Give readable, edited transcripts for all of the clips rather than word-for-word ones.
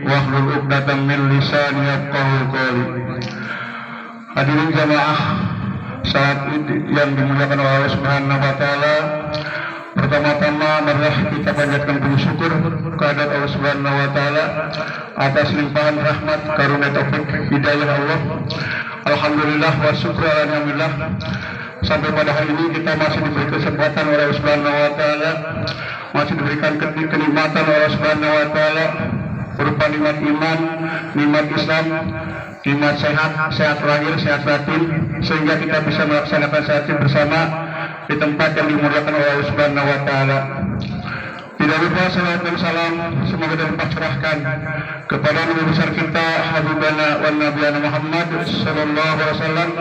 Wahlul 'uqdatam min lisani yafqahu qawli. Hadirin jamaah saat yang dimuliakan oleh Allah Subhanahu wa taala, pertama-tama marilah kita panjatkan puji syukur kehadirat Allah Subhanahu wa taala atas limpahan rahmat, karunia, taufik, hidayah Allah. Alhamdulillah wa syukur alhamdulillah. Sampai pada hari ini kita masih diberi kesempatan oleh Allah Subhanahu wa taala, masih diberikan kenikmatan oleh Allah Subhanahu wa taala berupa nikmat iman, nikmat Islam, nikmat sehat lahir, sehat batin, sehingga kita bisa melaksanakan saat bersama di tempat yang dimuliakan oleh Allah Subhanahu wa taala. Tidak lupa salawat dan salam semoga tercurahkan kepada Nabi besar kita Habibana wa Nabiyana Muhammad sallallahu alaihi wasallam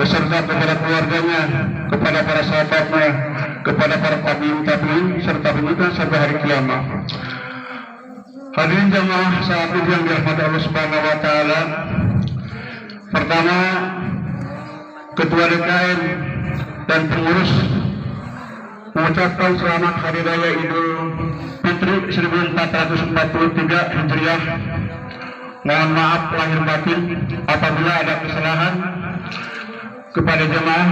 beserta kepada keluarganya, kepada para sahabatnya, kepada para tabi'in serta pengikut sampai hari kiamat. Hadirin jamaah saat yang dirahmati Allah Subhanahu wa taala. Pertama, Ketua DKM dan pengurus mengucapkan selamat Hari Raya Idul Fitri 1443 Hijriah. Mohon maaf lahir batin apabila ada kesalahan kepada jemaah.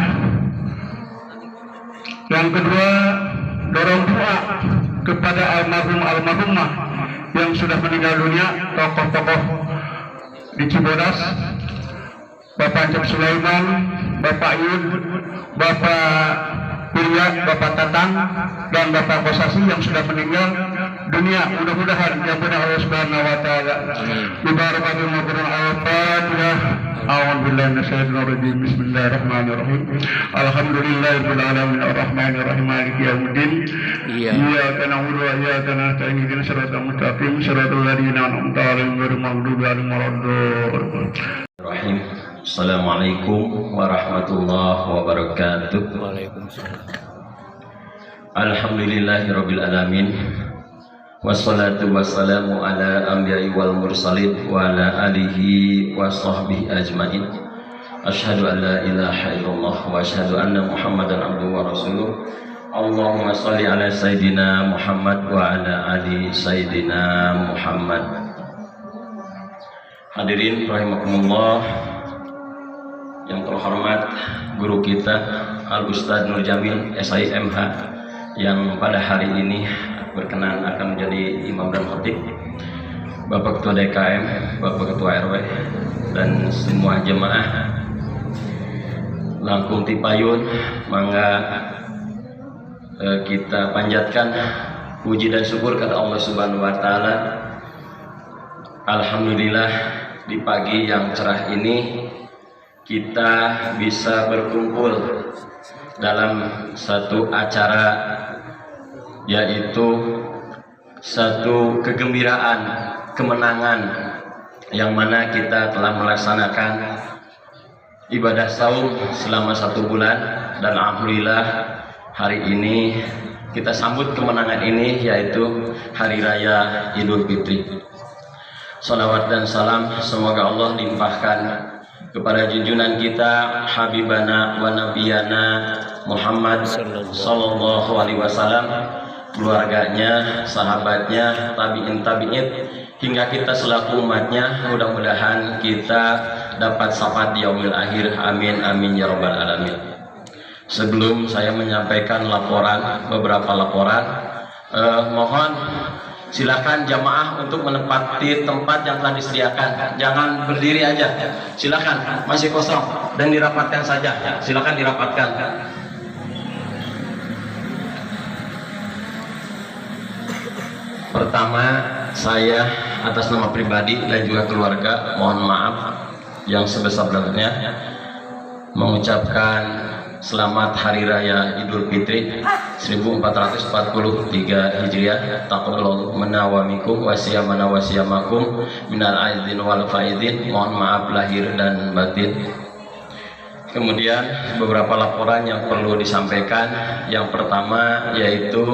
Yang kedua, dorong doa kepada almarhumah yang sudah meninggal dunia, tokoh-tokoh di Cibodas, Bapak Cep Sulaiman, Bapak Yud, Bapak Pirya, Bapak Tatang, dan Bapak Kosasi yang sudah meninggal dunia. Mudah-mudahan diampuni Allah Subhanahu wa taala. Bismillahirrahmanirrahim. Al-Fatihah. A'udzubillahi minasyaitonir rajim. Bismillahirrahmanirrahim. Alhamdulillahirabbil alamin arrahmanir rahim maliki yaumiddin. Iyyaka na'budu wa iyyaka nasta'in ihdinas siratal mustaqim siratal ladzina an'amta 'alaihim ghairil maghdubi 'alaihim waladdallin. Assalamualaikum warahmatullahi wabarakatuh. Alhamdulillahirabbil alamin. Wassalatu wassalamu ala anbiya'i wal mursalin wa ala alihi wa sahbihi ajmain. Asyhadu an la ilaha illallah wa asyhadu anna Muhammadan abduhu wa rasuluh. Allahumma shalli ala sayyidina Muhammad wa ala ali sayyidina Muhammad. Hadirin rahimakumullah, yang terhormat guru kita Al Ustadz Nur Jamil SIMH yang pada hari ini berkenan akan menjadi imam dan khatib, Bapak Ketua DKM, Bapak Ketua RW, dan semua jemaah langkung tipayun, mangga kita panjatkan puji dan syukur kepada Allah Subhanahu wa taala. Alhamdulillah di pagi yang cerah ini kita bisa berkumpul dalam satu acara, yaitu satu kegembiraan, kemenangan yang mana kita telah melaksanakan ibadah saum selama 1 bulan, dan alhamdulillah hari ini kita sambut kemenangan ini, yaitu Hari Raya Idul Fitri. Salawat dan salam semoga Allah limpahkan kepada junjungan kita, Habibana wa Nabiyana Muhammad Sallallahu Alaihi Wasallam, keluarganya, sahabatnya, tabi'in, hingga kita selaku umatnya. Mudah-mudahan kita dapat syafaat di yaumil akhir, amin amin ya rabbal alamin. Sebelum saya menyampaikan beberapa laporan, mohon silakan jamaah untuk menempati tempat yang telah disediakan. Jangan berdiri aja, silakan, masih kosong, dan dirapatkan saja. Silakan dirapatkan. Pertama, saya atas nama pribadi dan juga keluarga mohon maaf yang sebesar-besarnya mengucapkan selamat Hari Raya Idul Fitri 1443 Hijriah. Taqabbalallahu minna wa minkum wa siyamana wa siyamakum minal aidin wal faidin. Mohon maaf lahir dan batin. Kemudian beberapa laporan yang perlu disampaikan. Yang pertama yaitu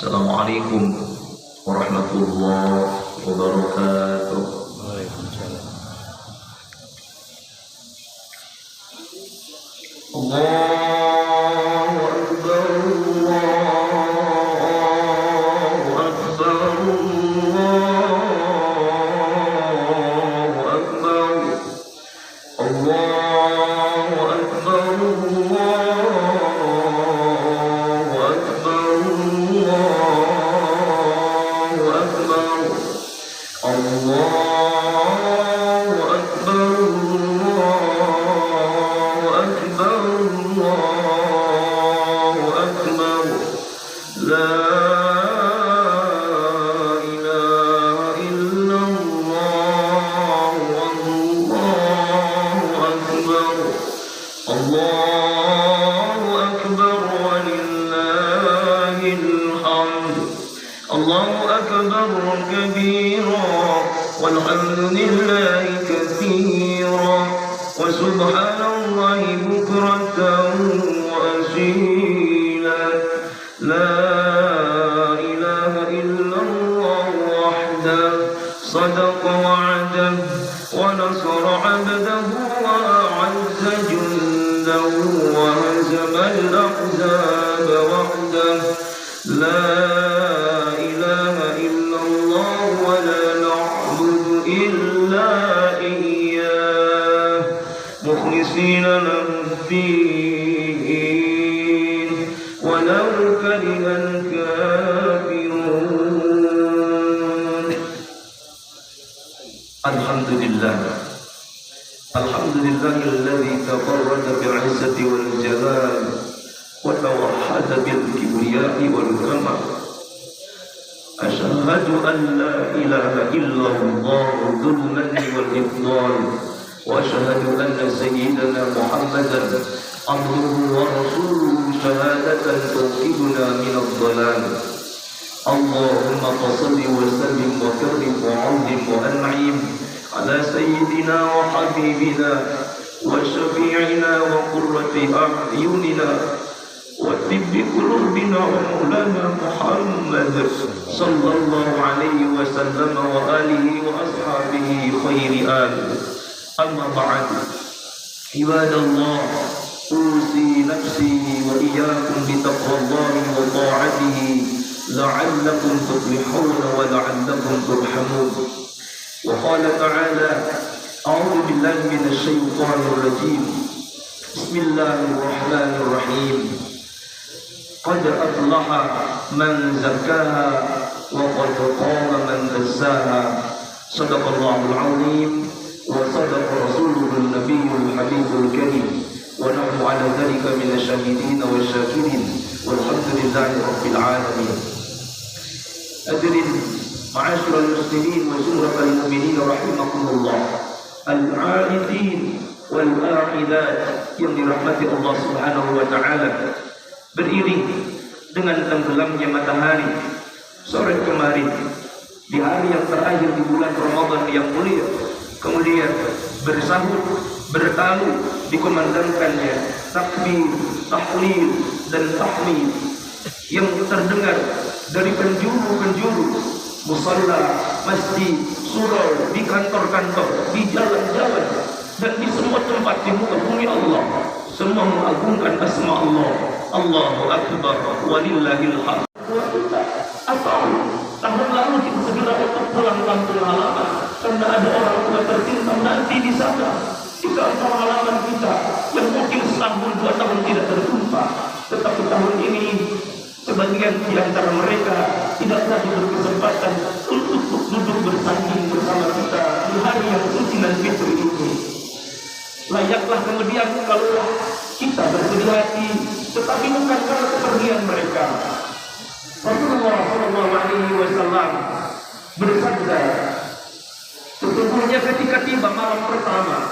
Assalamualaikum warahmatullahi wabarakatuh. Waalaikumsalam. Allahu Akbar, Allahu Akbar, Allahu Akbar, Allahu Akbar, Allahu Akbar, Allahu Akbar, Allahu Akbar, Allahu Akbar, Allahu الله أكبر ولله الحمد الله أكبر كبيرا والحمد لله كثيرا وسبحان الله بكرة وأصيلا لا إله إلا الله وحده صدق وعده ونصر عبده وأعز جنده وهزم الأحزاب وحده لا إله إلا الله ولا نعبد إلا إياه مخلصين له الدين ولو كره الكافرون. الحمد لله الذي تفرد بالعزة والجلال وتوحد بالكبرياء والكمال. أشهد أن لا إله إلا الله ذو المن والإفضال وأشهد أن سيدنا محمدا عبده ورسوله شهادة توحيدنا من الضلال. اللهم صل وسلم وكرم وعظم وأنعم على سيدنا وحبيبنا وشفيعنا وقرة أعيننا وطب قلوبنا ومولانا محمد صلى الله عليه وسلم وآله وأصحابه خير آله. أما بعد عباد الله أوصي نفسي وإياكم بتقوى الله وطاعته لعلكم تفلحون ولعلكم ترحمون. وقال تعالى أعوذ بالله من الشيطان الرجيم بسم الله الرحمن الرحيم قد أفلح من زكاها وقد خاب من دساها صدق الله العظيم وصدق رسوله النبي الحبيب الكريم ونحن على ذلك من الشاهدين والشاكرين والحمد لله رب العالمين. أدري معاشر المسلمين وزمرة المؤمنين رحمكم الله العائدين والآعدات yang dirahmati Allah Subhanahu wa taala. Beriring dengan tenggelamnya matahari sore kemarin di hari yang terakhir di bulan Ramadan yang mulia, kemudian bersahur bertalu dikumandangkannya takbir, tahlil dan tahmid yang terdengar dari penjuru-penjuru musalla, masjid, surau, di kantor-kantor, di jalan-jalan dan di semua tempat di muka bumi Allah. Semua mengagungkan asma Allah. Allahu Akbar walillahil hamd. Atau tahun lalu kita segera untuk pulang kampung halaman karena ada orang tua tercinta nanti di sana di kampung halaman kita yang mungkin setahun 2 tahun tidak berjumpa. Tetapi tahun ini sebagian di antara mereka tidak lagi berkesempatan untuk duduk bersanding bersama kita di hari yang suci dan fitri ini. Layaklah kemudian kalau kita bersedih hati, tetapi bukan karena kepergian mereka. Rasulullah SAW bersabda, sesungguhnya ketika tiba malam pertama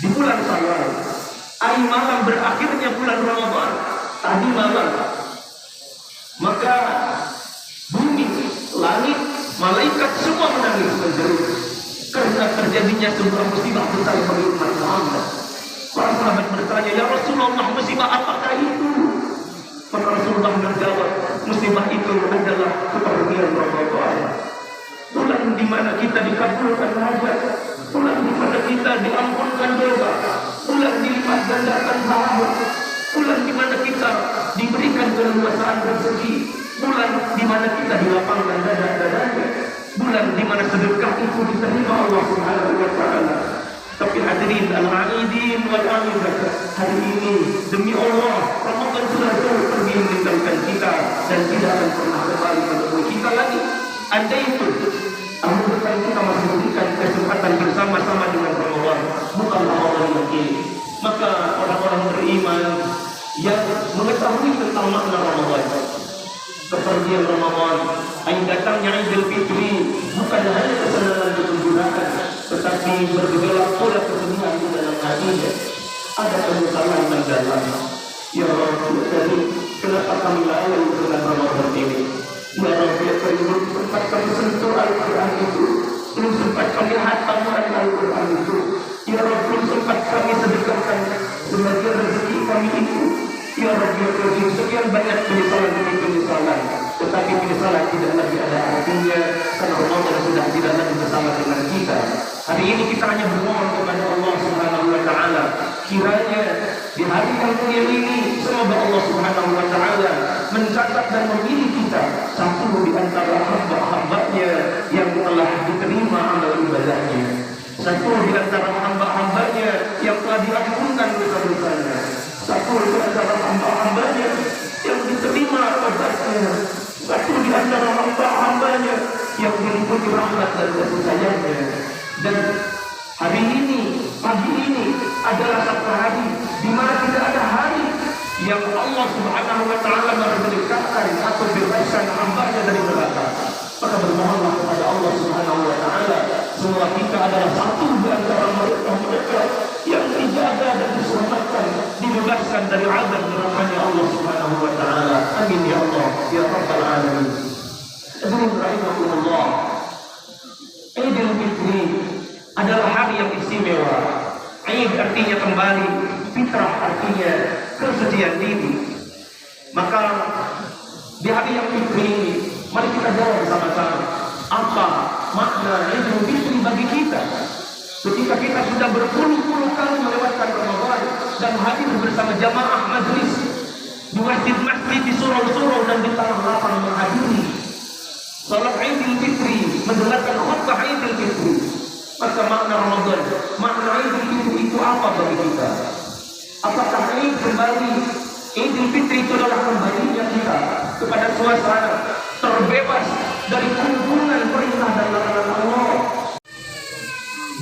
di bulan Syawal, hari malam berakhirnya bulan Ramadan, tadi malam, maka bumi, langit, malaikat semua menangis menjerit karena terjadinya sebuah musibah besar bagi umat Muhammad. Para sahabat bertanya, ya Rasulullah, musibah apakah itu? Maka Rasulullah menjawab, musibah itu adalah kepergian Ramadan, bulan di mana kita dikabulkan hajat, bulan di mana kita diampunkan dosa, bulan dilipat gandakan pahala, bulan di mana kita diberikan keleluasaan rezeki, bulan di mana kita dilapangkan dada-dadanya, bulan di mana sedekah itu diterima Allah Subhanahu wa taala. Tapi hadirin al-aidin wal amidat, hari ini demi Allah Ramadan sudah jauh pergi meninggalkan kita dan tidak akan pernah kembali menemui kita lagi. Andai itu Al-Quran kita masih memberikan kesempatan bersama-sama dengan Ramadan, bukan Ramadan lagi, maka orang-orang beriman yang mengetahui tentang makna Ramadan, kepergian Ramadan, datangnya Idul Fitri, bukan hanya kesenangan bergembirakan, tetapi bergejolak pula kesedihan di dalam hatinya. ada penyesalan mendalam. Ya Rabbi, jadi kenapa kami lalai dengan Ramadan ini? Ya Rabbi, belum sempat kami sentuh Al-Quran itu, belum sempat kami hatamkan Al-Quran itu. Ya Rabbi, belum sempat kami sedekahkan sebagian rezeki kami itu. Ya Rabbi, sekian banyak penyesalan demi penyesalan, tetapi penyesalan tidak lagi ada artinya karena Ramadan sudah tidak lagi bersama dengan kita. Hari ini kita hanya bermohon kepada Allah Subhanahu wa Ta'ala, kiranya di hari yang mulia ini semoga Allah Subhanahu wa Ta'ala mencatat dan memilih kita satu di antara hamba-hambanya yang telah diterima amal ibadahnya, satu di antara hamba-hambanya yang telah diampunkan dosa-dosanya, satu di antara hamba-hambanya yang diterima taubatnya, satu di antara hamba-hambanya yang diliputi rahmat dan kasih sayangnya. Dan hari ini, pagi ini adalah satu hari di mana tidak ada hari yang Allah Subhanahu wa Ta'ala memerdekakan atau bebaskan hambanya dari neraka. Maka bermohonlah kepada Allah Subhanahu wa Ta'ala, semua kita adalah satu di antara mereka yang dijaga dan diselamatkan, dibebaskan dari azab nerakanya Allah Subhanahu wa Ta'ala. Amin ya Allah ya Rabbal Alamin. Hadirin rahimakumullah, Idul Fitri adalah hari yang istimewa. Id artinya kembali, fitrah artinya kesucian diri. Maka di hari yang fitri ini, mari kita jawab bersama-sama apa makna Idul Fitri bagi kita. Ketika kita sudah berpuluh-puluh kali melewatkan Ramadan dan hadir bersama jamaah majlis di masjid-masjid, di surau-surau dan di tanah lapang menghadiri salat Idul Fitri, mendengarkan khutbah Idul Fitri, maka makna Ramadan, makna Idul Fitri itu apa bagi kita? Apakah Id kembali? Idul Fitri itu adalah kembalinya kita kepada suasana terbebas dari kumpulan perintah dan larangan Allah,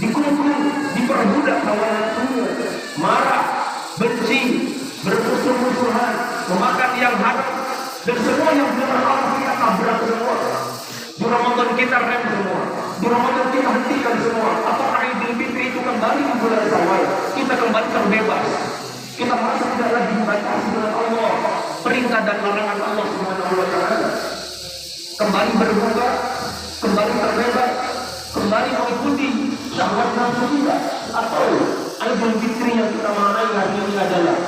dikumpul, diperbudak hawa nafsu, marah, benci, bermusuh-musuhan, memakan yang haram, dan semua yang dilarang Allah kita tabrak semua. Di Ramadan kita rem semua, di Ramadan kita hentikan semua. Apakah Idul Fitri itu kembali di bulan Syawal? Kita kembali terbebas, kita merasa tidak lagi dibatasi dengan Allah, perintah dan larangan Allah Subhanahu wa Ta'ala. Kembali berbuka, kembali terbebas, kembali mengikuti syahwat nafsu kita. Atau Idul Fitri yang kita maknai hari ini adalah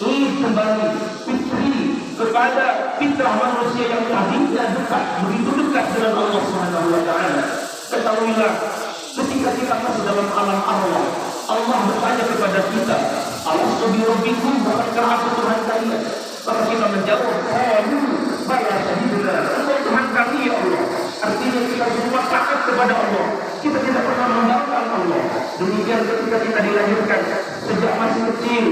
Id kembali fitri kepada fitrah manusia yang tadinya dekat, begitu dekat dengan Allah Subhanahu wa Ta'ala. Ketahuilah, ketika kita masuk dalam alam Allah, Allah bertanya kepada kita, alastu bi rabbikum, bukankah aku Tuhan kalian? Maka kita menjawab, bala syahidna, engkau Tuhan kami ya Allah. Artinya kita semua taat kepada Allah, kita tidak pernah membanggakan Allah. Demikian ketika kita dilahirkan, sejak masih kecil,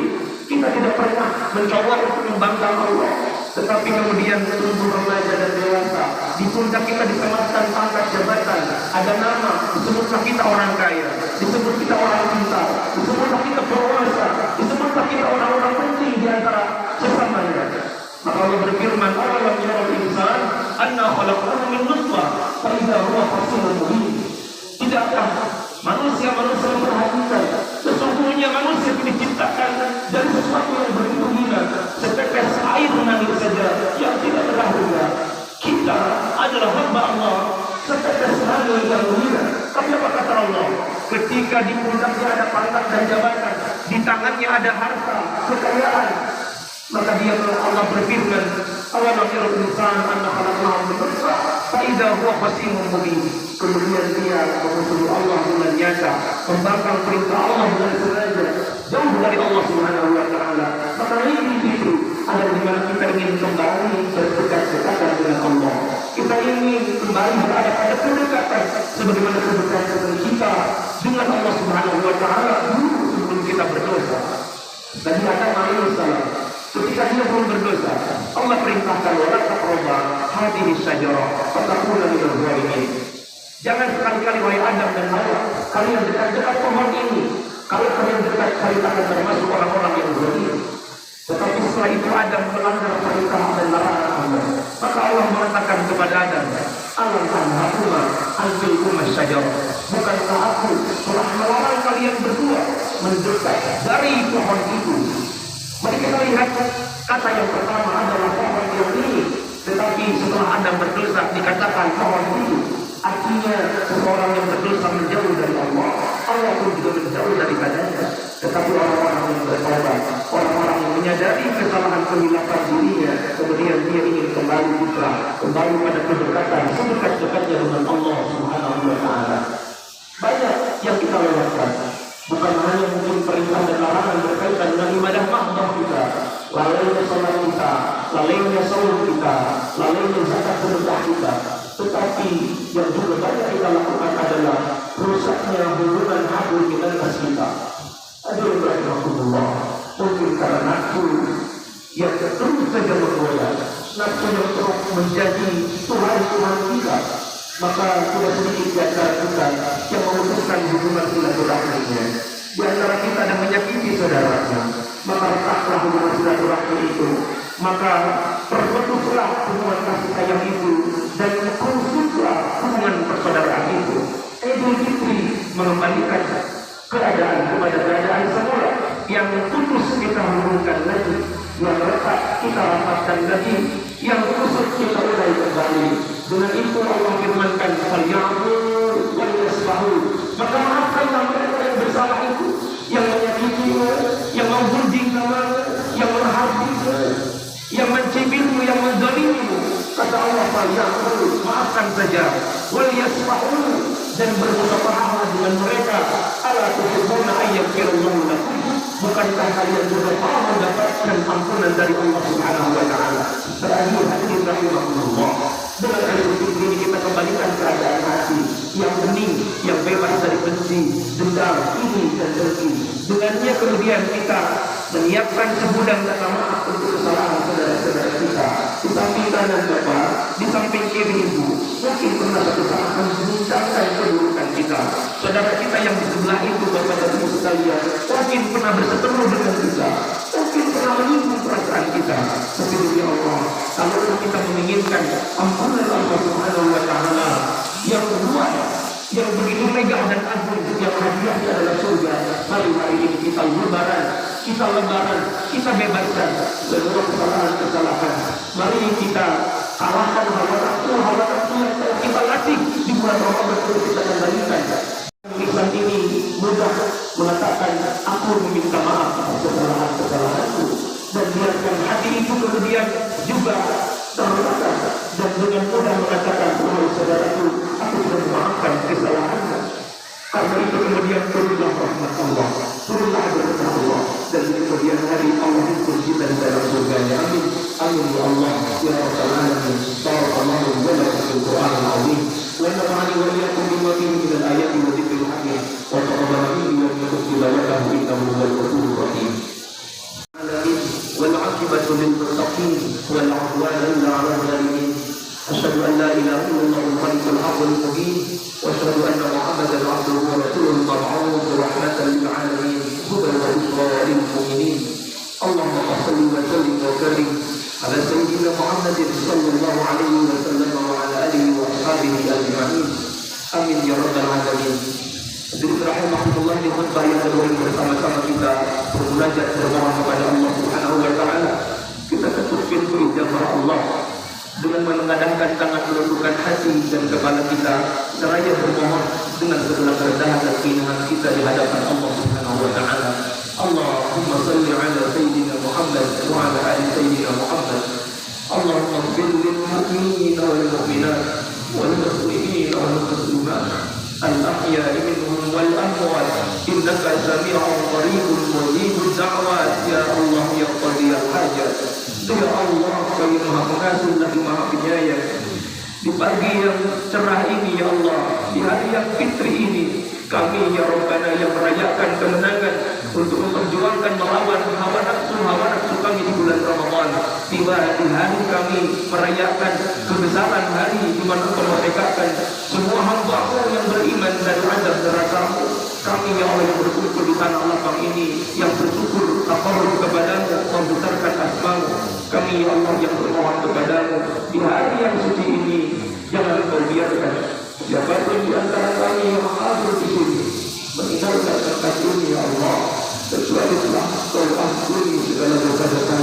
kita tidak pernah mencoba untuk membanggakan Allah. Tetapi kemudian tumbuh remaja dan dewasa, di pundak kita disematkan pangkat jabatan, ada nama, disebutlah kita orang kaya, disebut kita orang pintar, disebutlah kita penguasa, disebutlah kita orang-orang penting di antara sesamanya. Maka Allah berfirman, awalam yaral insan anna khalaqnahu min nutfah fa idza huwa khasimun mubin. Tidakkah manusia memperhatikan sesungguhnya manusia diciptakan dari sesuatu yang begitu hina, setetes air mengalir saja yang tidak berguna. Kita adalah hamba Allah, setetes air yang hina. Tapi apa kata Allah? Ketika di pundaknya ada pangkat dan jabatan, di tangannya ada harta, kekayaan, maka dia Allah berfirman, awalam yaral insan anna khalaqnahu min nutfah fa idza huwa khasimun mubin. Kemudian dia memusuhi Allah dengan nyata, membangkang perintah Allah dengan sengaja, jauh dari Allah Subhanahu wa Ta'ala. Maka ini itu adalah di mana kita ingin kembali berdekat-dekatan dengan Allah. Kita ingin kembali berada pada kedekatan sebagaimana kedekatan kita dengan Allah Subhanahu wa Ta'ala dulu sebelum kita berdosa. Dan Adam alaihissalam, ketika dia belum berdosa, Allah perintahkan wala taqrabu hadhihi syajarah fatakuna minal zalimin. Jangan sekali-kali wahai Adam dan Hawa, kalian dekat-dekat pohon ini. Kalau kalian dekat, kalian akan termasuk orang-orang yang zalim. Tetapi setelah itu Adam melanggar perintah dan larangan Allah. Maka Allah mengatakan kepada Adam, alam tanhakuma antilkuma syajarah. Bukankah aku telah melarang kalian berdua mendekat dari pohon itu? lihat kata yang pertama adalah pohon yang ini, tetapi setelah Adam berdosa dikatakan pohon itu, artinya seseorang yang berdosa menjauh dari Allah, Allah pun juga menjauh daripadanya. Tetapi orang-orang yang bertobat, orang-orang yang menyadari kesalahan kehilapan dirinya, kemudian dia ingin kembali kembali pada kedekatan sedekat-dekatnya dengan Allah Subhanahu wa Ta'ala. Banyak yang kita lewatkan, bukan hanya mungkin perintah dan larangan berkaitan dengan ibadah mahdoh kita, lalainya salat kita, lalainya saum kita, lalainya zakat sedekah kita, tetapi yang juga banyak kita lakukan adalah rusaknya hubungan hablum minanas kita. Aduh, rahimahullah, mungkin karena nafsu yang terus saja menggoda, nafsu yang terus menjadi Tuhan kita, maka sudah sedikit di antara kita yang memutuskan hubungan silaturahminya. Di antara kita yang menyakiti saudaranya, maka retaklah hubungan silaturahmi itu, maka perbetulah hubungan kasih sayang itu, dan khususlah hubungan persaudaraan itu. Idul Fitri mengembalikan keadaan kepada keadaan semula, yang putus kita hubungkan lagi, yang retak kita rapatkan lagi, yang kusut kita urai kembali. Dengan itu Allah firmankan, "Falyafu wal yasfahu." Maka maafkanlah mereka yang bersalah itu, yang menyakitimu, yang menggunjing kamu, yang menghasutimu, yang mencibirmu, yang menzalimimu. Kata Allah, "Falyafu," maafkan saja, "wal yasfahu," dan bermusyawarah dengan mereka. Ala tuhibbuna ayyaghfirallahu lakum? Bukankah kalian juga mau mendapatkan ampunan dari Allah Subhanahu wa Ta'ala? Terakhir hadirin rahimahullah, dengan Idul Fitri ini kita kembalikan keadaan hati yang bening, yang bebas dari benci, dendam, iri dan dengki. Dengannya kemudian kita menyiapkan segudang kata maaf untuk kesalahan saudara-saudara kita. Di samping kanan Bapak, di samping kiri Ibu, mungkin pernah satu saat membincangkan keburukan kita. Saudara kita yang di sebelah itu, Bapak dan Ibu sekalian, mungkin pernah berseteru dengan kita, mungkin pernah menyinggung perasaan kita. Tapi demi Allah, kalau kita menginginkan ampunan Allah Subhanahu wa Ta'ala yang luas, yang begitu megah dan agung, yang hadiahnya adalah surga, mari ini kita lebaran, kita bebaskan seluruh kesalahan-kesalahan. Mari kita kalahkan hawa nafsu yang kita latih di bulan Ramadan untuk kita kembalikan. Lisan ini mudah mengatakan, "Aku meminta maaf atas kesalahan-kesalahanku," dan biarkan hati itu kemudian juga terluka dan dengan mudah mengatakan, "Wahai saudaraku, aku sudah memaafkan kesalahanmu." Karena itu kemudian turunlah rahmat Allah, turunlah berkat Allah, dan di kemudian hari Allah himpun kita di dalam surganya. Amin. Amin ya Allah ya Rabbal alamin. Barakallahu wa lakum fil Qur'anil azim. Wa nafa'ani wa iyyakum bima fihi min al-ayati wa dzikril hakim. Wa taqabbal minni wa minkum tilawatahu innahu huwal ghafurur rahim. Wal 'aqibatu lil muttaqin wal 'udwana illa 'alal zalimin. Asyhadu an la ilaha illallah al-malikul haqqul mubin wa asyhadu anna Muhammadan 'abduhu wa rasuluhu mab'uuth rahmatan lil 'alamin hudan wa bushra lil mu'minin. Allahumma shalli wa sallim wa barik ala sayyidina Muhammadin sallallahu alaihi wa sallam wa ala alihi wa ashabihi ajma'in. Amin ya rabbal alamin. Hadirin rahimahullah, di khutbah yang kedua ini bersama-sama kita bermunajat bermohon kepada Allah Subhanahu wa Ta'ala. Kita ketuk pintu ijabah Allah dengan menengadahkan tangan, menundukkan hati dan kepala kita, seraya bermohon dengan segala kerendahan dan kehinaan kita di hadapan Allah Subhanahu wa Ta'ala. Allahumma salli ala sayyidina Muhammad wa ala ali sayyidina Muhammad. Allahumma ighfir lil mu'minina wal mu'minat wal muslimina wal muslimat al-ahya'i minhum wal amwat innaka sami'un qaribun mujibud da'wat ya Allah ya qadiyal hajat. Ya Allah, Kau yang Maha Pengasih lagi Maha Penyayang, di pagi yang cerah ini ya Allah, di hari yang fitri ini, kami ya Rabbana yang merayakan kemenangan untuk memperjuangkan melawan hawa nafsu kami di bulan Ramadan. Tiba di hari kami merayakan kebesaran hari di mana Kau memerdekakan semua hamba-Mu yang beriman dari azab neraka-Mu. Kami ya Allah yang berkumpul di tanah lapang ini, yang bersyukur takarrub kepada-Mu, membesarkan asma-Mu. Kami ya Allah yang bermohon kepada-Mu di hari yang suci ini, jangan Kau biarkan siapapun di antara kami yang hadir di sini meninggalkan tempat ini ya Allah, kecuali telah Kau ampuni segala dosa-dosa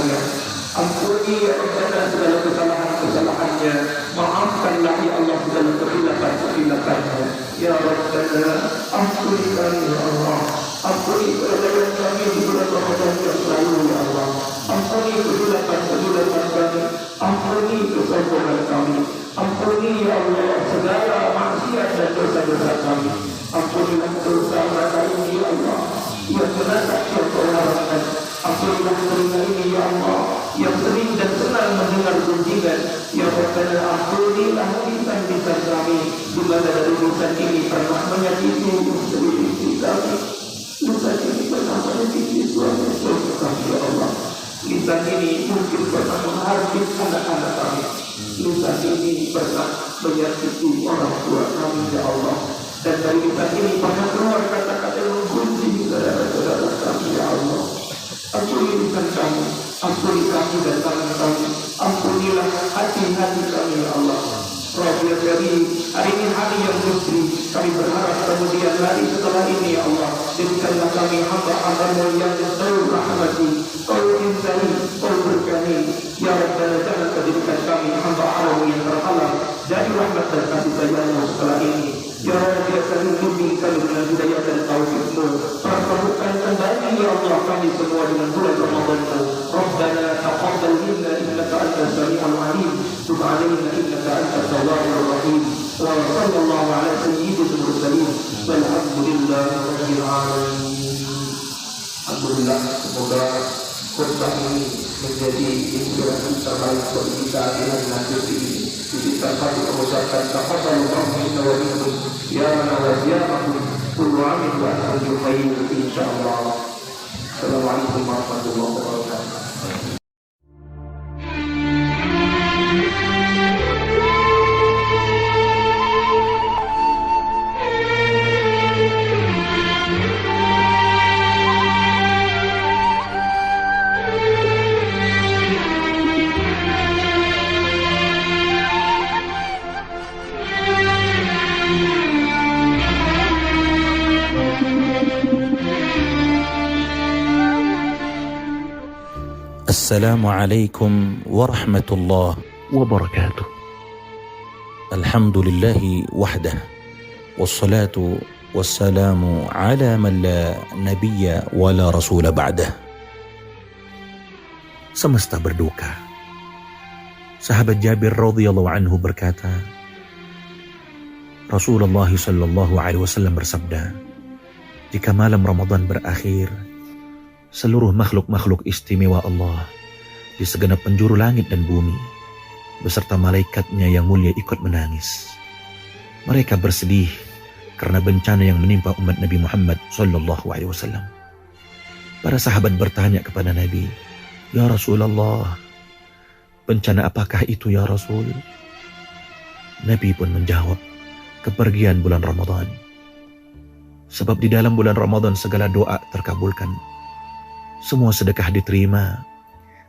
kesilapan kami, ampuni kesombongan kami, ampuni ya Allah segala maksiat dan dosa-dosa kami, ampunilah dosa mereka ini ya Allah yang menatap yang kau haramkan, ampunilah telinga ini ya Allah yang sering dan senang mendengar gunjingan, ya Rabbana ampunilah lisan-lisan kami di mana dari lisan ini pernah menyakiti istri kami, lisan ini pernah menyakiti suami kami ya Allah, lisan ini mungkin pernah menghardik anak-anak kami, lisan ini pernah menyakiti orang tua kami ya Allah, dan dari lisan ini pernah keluar kata-kata yang menggunjing saudara-saudara kami ya Allah. Ampuni lisan kami, ampuni kaki dan tangan kami, ampunilah hati-hati kami ya Allah. Rabbi Karim, hari ini hari yang musri, kami berharap kemudian hari setelah ini ya Allah, jadikanlah kami hamba-hamba yang Kau rahmati, Kau cintai, Kau berkahi, ya Rabbana jangan jadikan kami hamba-hamba yang terhalang dari rahmat dan kasih sayang-Mu setelah ini. Ya Rabbi ya Karim, bimbing kami dengan hidayah dan taufikmu, pertemukan kembali ya Allah kami semua dengan bulan Ramadan-Mu. Rabbana taqabbal minna innaka antas sami'ul alim, tub 'alaina innaka antat tawwabur rahim. Wa sallallahu ala sayyidil mursalin walhamdulillahi rabbil alamin. Alhamdulillah, semoga khutbah ini menjadi inspirasi terbaik bagi kita di hari nanti ini. Kita kami mengucapkan taqabbalallahu minna wa minkum ya man wa ya akum kullu amin wa antum khair insyaallah. Assalamualaikum warahmatullahi wabarakatuh. Assalamualaikum warahmatullahi wabarakatuh. Alhamdulillahi wahdah, wassalatu wassalamu ala man la nabiyya wa la rasula ba'dah. Semesta berduka. Sahabat Jabir radhiyallahu anhu berkata, Rasulullah sallallahu alaihi wasallam bersabda, jika malam Ramadan berakhir, seluruh makhluk-makhluk istimewa Allah di segenap penjuru langit dan bumi beserta malaikatnya yang mulia ikut menangis. Mereka bersedih karena bencana yang menimpa umat Nabi Muhammad sallallahu alaihi wasallam. Para sahabat bertanya kepada Nabi, "Ya Rasulullah, bencana apakah itu ya Rasul?" Nabi pun menjawab, "Kepergian bulan Ramadan. Sebab di dalam bulan Ramadan segala doa terkabulkan, semua sedekah diterima,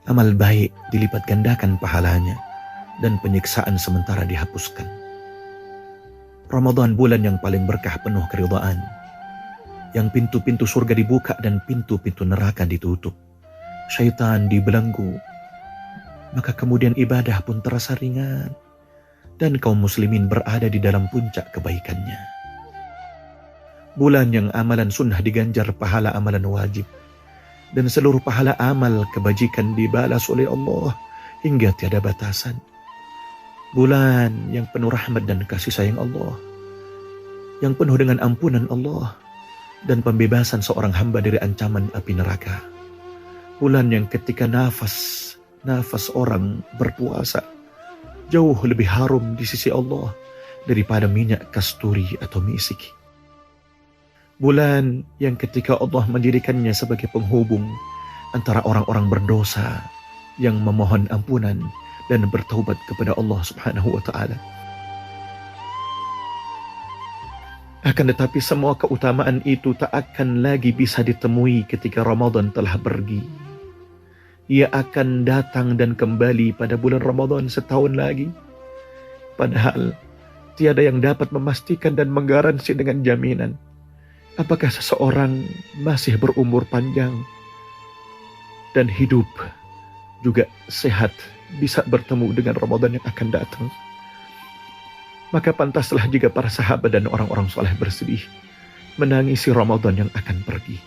amal baik dilipat gandakan pahalanya, dan penyiksaan sementara dihapuskan. Ramadan bulan yang paling berkah penuh keridhaan, yang pintu-pintu surga dibuka dan pintu-pintu neraka ditutup, syaitan dibelenggu, maka kemudian ibadah pun terasa ringan, dan kaum muslimin berada di dalam puncak kebaikannya. Bulan yang amalan sunnah diganjar pahala amalan wajib, dan seluruh pahala amal kebajikan dibalas oleh Allah hingga tiada batasan. Bulan yang penuh rahmat dan kasih sayang Allah, yang penuh dengan ampunan Allah dan pembebasan seorang hamba dari ancaman api neraka. Bulan yang ketika nafas orang berpuasa jauh lebih harum di sisi Allah daripada minyak kasturi atau misik. Bulan yang ketika Allah menjadikannya sebagai penghubung antara orang-orang berdosa yang memohon ampunan dan bertaubat kepada Allah Subhanahu wa taala. Akan tetapi semua keutamaan itu tak akan lagi bisa ditemui ketika Ramadan telah pergi. Ia akan datang dan kembali pada bulan Ramadan setahun lagi. Padahal tiada yang dapat memastikan dan menggaransi dengan jaminan apakah seseorang masih berumur panjang dan hidup juga sehat bisa bertemu dengan Ramadan yang akan datang. Maka pantaslah jika para sahabat dan orang-orang soleh bersedih menangisi Ramadan yang akan pergi.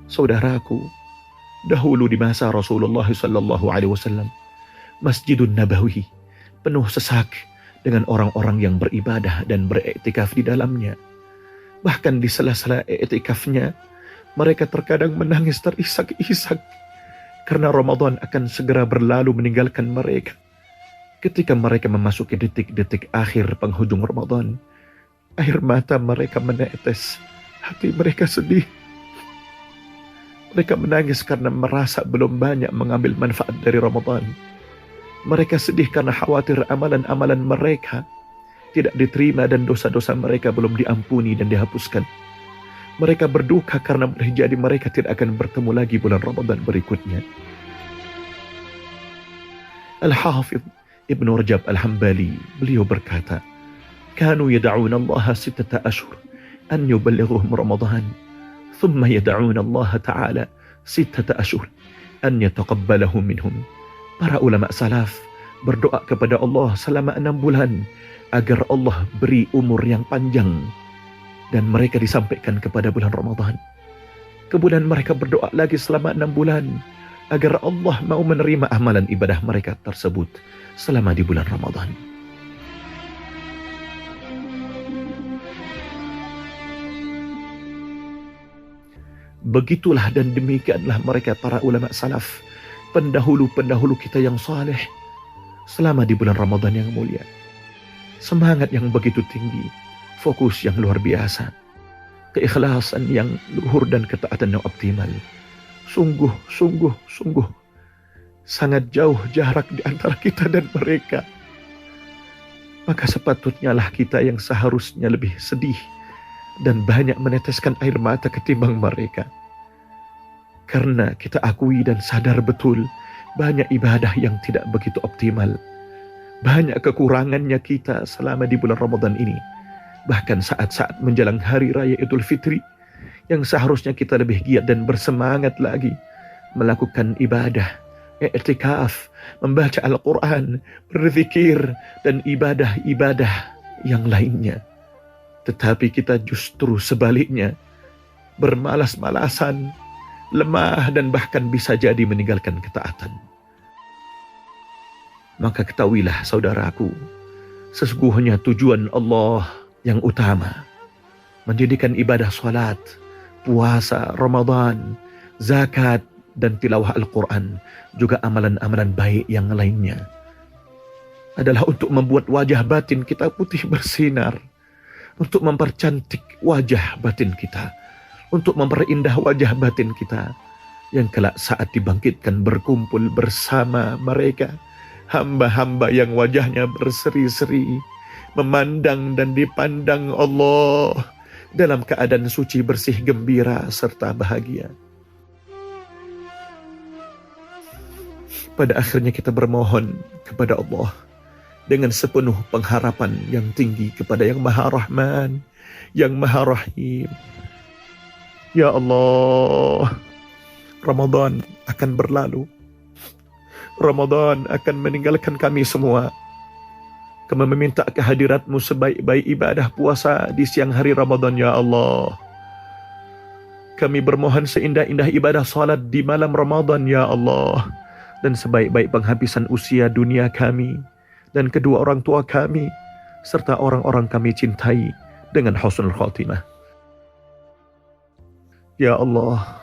Saudaraku, dahulu di masa Rasulullah SAW, Masjidun Nabawi penuh sesak dengan orang-orang yang beribadah dan beriktikaf di dalamnya. Bahkan di sela-sela iktikafnya, mereka terkadang menangis terisak-isak karena Ramadan akan segera berlalu meninggalkan mereka. Ketika mereka memasuki detik-detik akhir penghujung Ramadan, air mata mereka menetes, hati mereka sedih. Mereka menangis karena merasa belum banyak mengambil manfaat dari Ramadan. Mereka sedih karena khawatir amalan-amalan mereka tidak diterima dan dosa-dosa mereka belum diampuni dan dihapuskan. Mereka berduka karena boleh jadi mereka tidak akan bertemu lagi bulan Ramadan berikutnya. Al-Hafidh Ibn Rajab Al-Hambali, beliau berkata, "Kanu yad'una Allah 6 ashhur an yuballighuhum Ramadan, thumma yad'una Allah Ta'ala 6 ashhur an yataqabbalahum minhum." Para ulama salaf berdoa kepada Allah selama 6 bulan agar Allah beri umur yang panjang dan mereka disampaikan kepada bulan Ramadan. Kemudian mereka berdoa lagi selama 6 bulan agar Allah mau menerima amalan ibadah mereka tersebut selama di bulan Ramadan. Begitulah dan demikianlah mereka para ulama salaf, pendahulu-pendahulu kita yang saleh selama di bulan Ramadan yang mulia. Semangat yang begitu tinggi, fokus yang luar biasa, keikhlasan yang luhur dan ketaatan yang optimal. Sungguh sangat jauh jarak di antara kita dan mereka. Maka sepatutnya lah kita yang seharusnya lebih sedih dan banyak meneteskan air mata ketimbang mereka. Karena kita akui dan sadar betul banyak ibadah yang tidak begitu optimal. Banyak kekurangannya kita selama di bulan Ramadan ini. Bahkan saat-saat menjelang Hari Raya Idul Fitri, yang seharusnya kita lebih giat dan bersemangat lagi melakukan ibadah, i'tikaf, membaca Al-Quran, berzikir, dan ibadah-ibadah yang lainnya. Tetapi kita justru sebaliknya, bermalas-malasan, lemah, dan bahkan bisa jadi meninggalkan ketaatan. Maka ketahuilah saudaraku, sesungguhnya tujuan Allah yang utama menjadikan ibadah salat, puasa, Ramadan, zakat, dan tilawah Al-Quran, juga amalan-amalan baik yang lainnya, adalah untuk membuat wajah batin kita putih bersinar, untuk mempercantik wajah batin kita, untuk memperindah wajah batin kita, yang kelak saat dibangkitkan berkumpul bersama mereka, hamba-hamba yang wajahnya berseri-seri, memandang dan dipandang Allah dalam keadaan suci, bersih, gembira, serta bahagia. Pada akhirnya kita bermohon kepada Allah dengan sepenuh pengharapan yang tinggi kepada yang Maha Rahman, yang Maha Rahim. Ya Allah, Ramadan akan berlalu. Ramadan akan meninggalkan kami semua. Kami meminta kehadirat-Mu sebaik-baik ibadah puasa di siang hari Ramadan, ya Allah. Kami bermohon seindah-indah ibadah salat di malam Ramadan, ya Allah. Dan sebaik-baik penghabisan usia dunia kami dan kedua orang tua kami, serta orang-orang kami cintai dengan husnul khatimah. Ya Allah,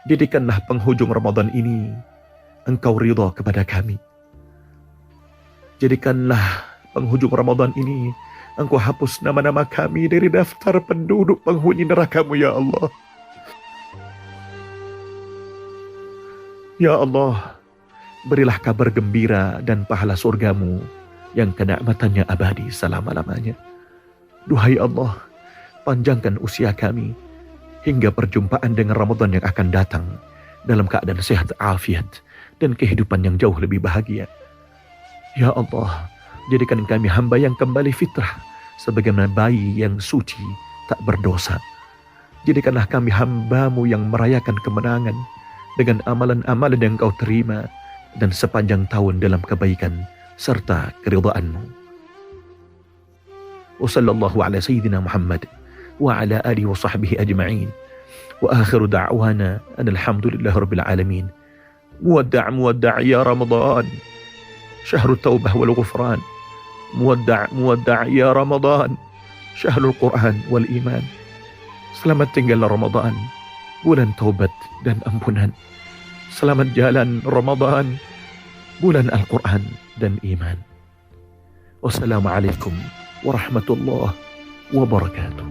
jadikanlah penghujung Ramadan ini Engkau ridha kepada kami. Jadikanlah penghujung Ramadan ini Engkau hapus nama-nama kami dari daftar penduduk penghuni neraka-Mu, ya Allah. Ya Allah, berilah kabar gembira dan pahala surga-Mu yang kenikmatannya abadi selama-lamanya. Duhai Allah, panjangkan usia kami hingga perjumpaan dengan Ramadan yang akan datang dalam keadaan sehat, afiat, dan kehidupan yang jauh lebih bahagia. Ya Allah, jadikan kami hamba yang kembali fitrah sebagaimana bayi yang suci tak berdosa. Jadikanlah kami hamba-Mu yang merayakan kemenangan dengan amalan-amalan yang Engkau terima dan sepanjang tahun dalam kebaikan serta keridhaan-Mu. Wa sallallahu ala sayyidina Muhammad wa ala alihi wa sahbihi ajma'in. Wa akhiru da'wana alhamdulillahi rabbil alamin. مودع يا رمضان شهر التوبة والغفران. مودع يا رمضان شهر القرآن والإيمان. Selamat tinggal Ramadan, bulan taubat dan ampunan. Selamat jalan Ramadan, bulan Al-Quran dan iman. Wassalamualaikum warahmatullahi wabarakatuh.